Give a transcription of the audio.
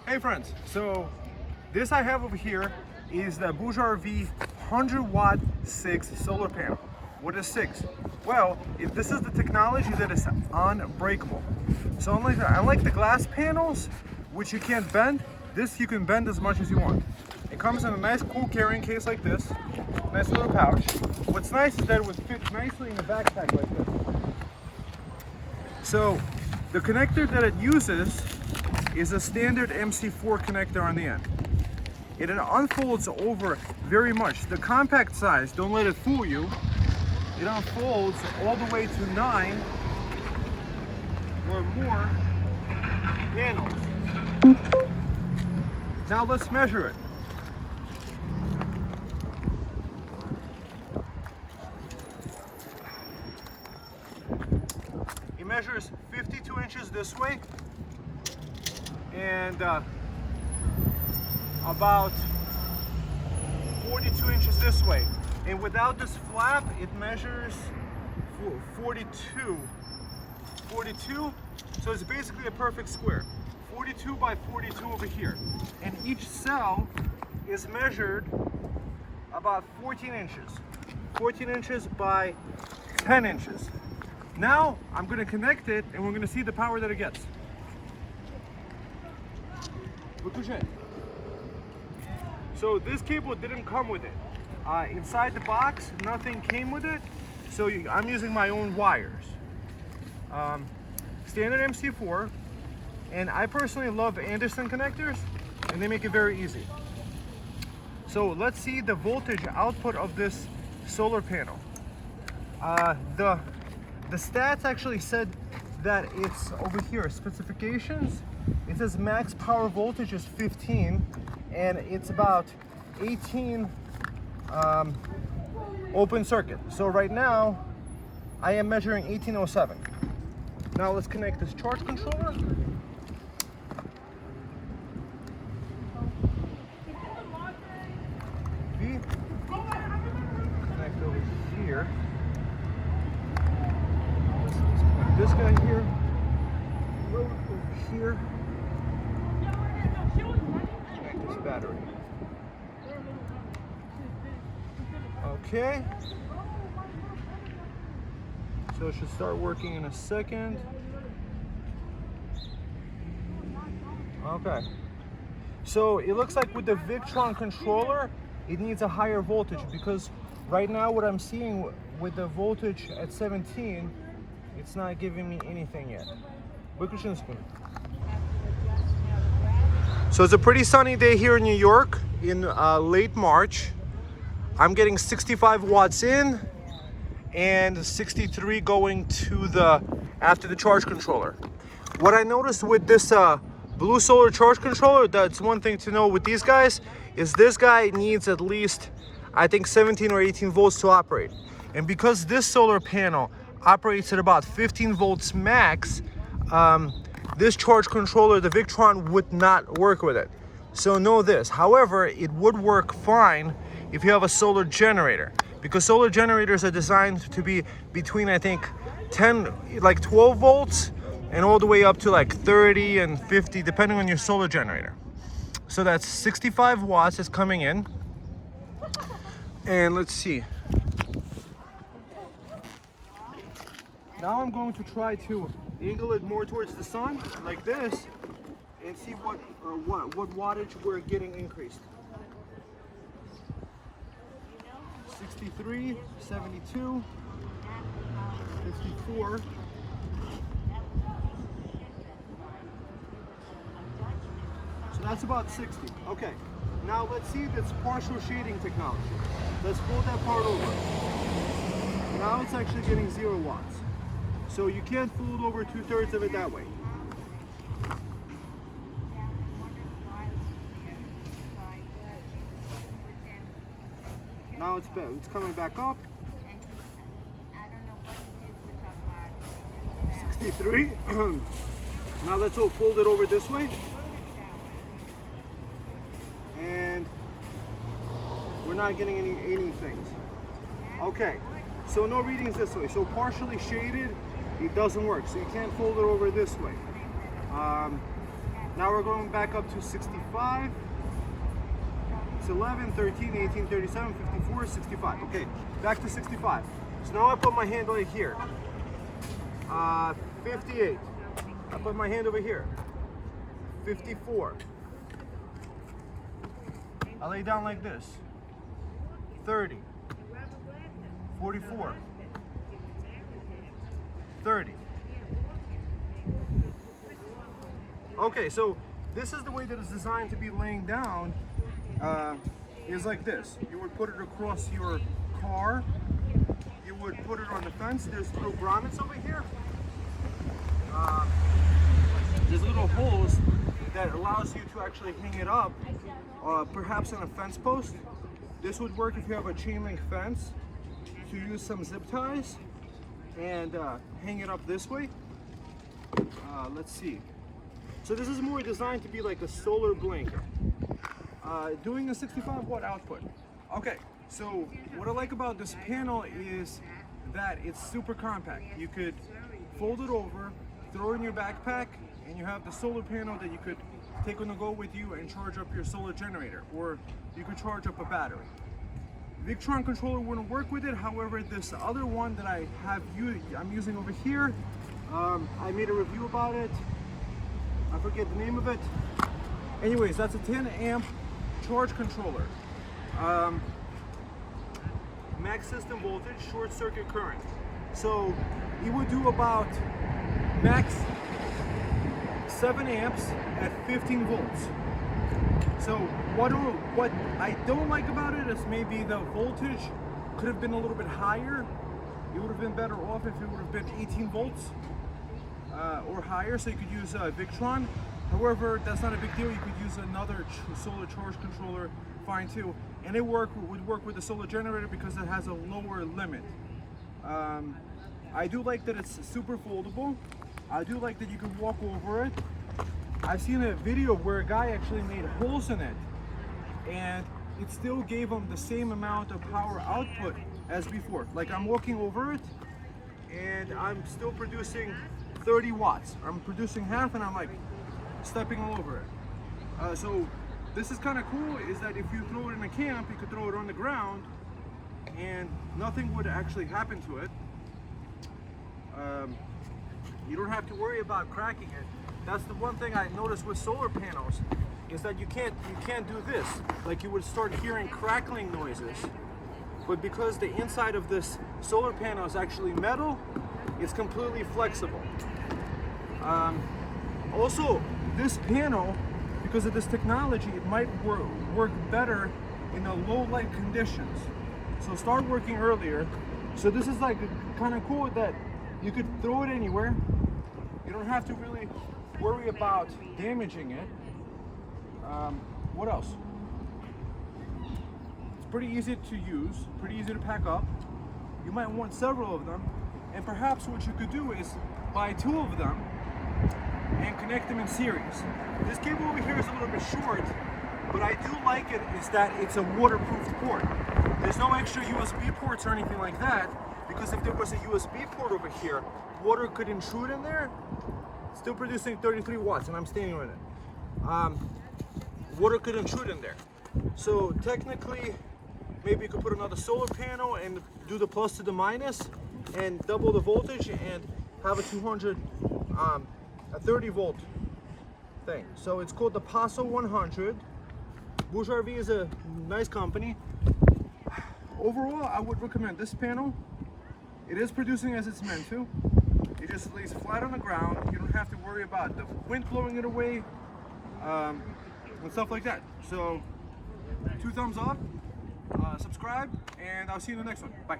Hey friends, so this I have over here is the BougeRV 100-watt CIGS solar panel. What is CIGS? Well, this is the technology that is unbreakable. So unlike the glass panels, which you can't bend, this you can bend as much as you want. It comes in a nice cool carrying case like this, nice little pouch. What's nice is that it would fit nicely in a backpack like this. So the connector that it uses is a standard MC4 connector on the end. It unfolds over very much. The compact size, don't let it fool you, it unfolds all the way to 9 or more panels. Now let's measure it. It measures 52 inches this way and about 42 inches this way. And without this flap, it measures 42, so it's basically a perfect square. 42 by 42 over here. And each cell is measured about 14 inches. 14 inches by 10 inches. Now, I'm gonna connect it and we're gonna see the power that it gets. So this cable didn't come with it. Inside the box, nothing came with it. So I'm using my own wires. Standard MC4. And I personally love Anderson connectors, and they make it very easy. So let's see the voltage output of this solar panel. The stats actually said that it's over here, specifications. It says max power voltage is 15, and it's about 18 open circuit. So right now, I am measuring 1807. Now let's connect this charge controller. Connect over here. Let's connect this guy here. Over here. Connect this battery. Okay. So it should start working in a second. Okay. So it looks like with the Victron controller, it needs a higher voltage, because right now what I'm seeing with the voltage at 17, it's not giving me anything yet. So it's a pretty sunny day here in New York in late March. I'm getting 65 watts in and 63 going to after the charge controller. What I noticed with this blue solar charge controller, that's one thing to know with these guys, is this guy needs at least, I think, 17 or 18 volts to operate. And because this solar panel operates at about 15 volts max, this charge controller, the Victron, would not work with it. So know this. However, it would work fine if you have a solar generator, because solar generators are designed to be between, I think, 12 volts and all the way up to like 30 and 50, depending on your solar generator. So that's 65 watts is coming in. And let's see. Now I'm going to try to angle it more towards the sun, like this, and see what wattage we're getting increased. 63, 72, 54. So that's about 60. Okay, now let's see this partial shading technology. Let's fold that part over. Now it's actually getting 0 watts. So you can't fold over 2/3 of it that way. Now it's coming back up. 63. Now let's all fold it over this way. And we're not getting any things. Okay, so no readings this way. So partially shaded, it doesn't work. So you can't fold it over this way. Now we're going back up to 65. It's 11, 13, 18, 37, 54, 65. Okay, back to 65. So now I put my hand right here. 58. I put my hand over here. 54. I lay down like this. 30. 44. 30. Okay, so this is the way that it's designed to be laying down. Is like this. You would put it across your car. You would put it on the fence. There's little grommets over here. There's little holes that allows you to actually hang it up, perhaps on a fence post. This would work if you have a chain link fence, to use some zip ties and hang it up this way. Let's see. So this is more designed to be like a solar blanket. Doing a 65 watt output. Okay, so what I like about this panel is that it's super compact. You could fold it over, throw it in your backpack, and you have the solar panel that you could take on the go with you and charge up your solar generator, or you could charge up a battery. Victron controller wouldn't work with it. However, this other one that I'm using over here, I made a review about it. I forget the name of it. Anyways, that's a 10 amp charge controller. Max system voltage, short circuit current. So it would do about max 7 amps at 15 volts. So what I don't like about it is maybe the voltage could have been a little bit higher. It would have been better off if it would have been 18 volts or higher, so you could use Victron. However, that's not a big deal. You could use another solar charge controller, fine too. And it would work with the solar generator because it has a lower limit. I do like that it's super foldable. I do like that you can walk over it. I've seen a video where a guy actually made holes in it, and it still gave him the same amount of power output as before. Like, I'm walking over it, and I'm still producing 30 watts. I'm producing half, and I'm like stepping all over it. So this is kind of cool, is that if you throw it in a camp, you could throw it on the ground, and nothing would actually happen to it. You don't have to worry about cracking it. That's the one thing I noticed with solar panels, is that you can't do this. Like, you would start hearing crackling noises, but because the inside of this solar panel is actually metal, it's completely flexible. Also, this panel, because of this technology, it might work better in the low light conditions. So start working earlier. So this is like kind of cool that you could throw it anywhere. You don't have to really worry about damaging it. What else? It's pretty easy to use, pretty easy to pack up. You might want several of them, and perhaps what you could do is buy 2 of them and connect them in series. This cable over here is a little bit short, but I do like it is that it's a waterproof port. There's no extra USB ports or anything like that, because if there was a USB port over here, water could intrude in there. Still producing 33 watts, and I'm standing on it. Water could intrude in there. So technically, maybe you could put another solar panel and do the plus to the minus and double the voltage and have a 30 volt thing. So it's called the Paso 100. BougeRV is a nice company. Overall, I would recommend this panel. It is producing as it's meant to. It just lays flat on the ground. You don't have to worry about the wind blowing it away and stuff like that. So 2 thumbs up, subscribe, and I'll see you in the next one. Bye.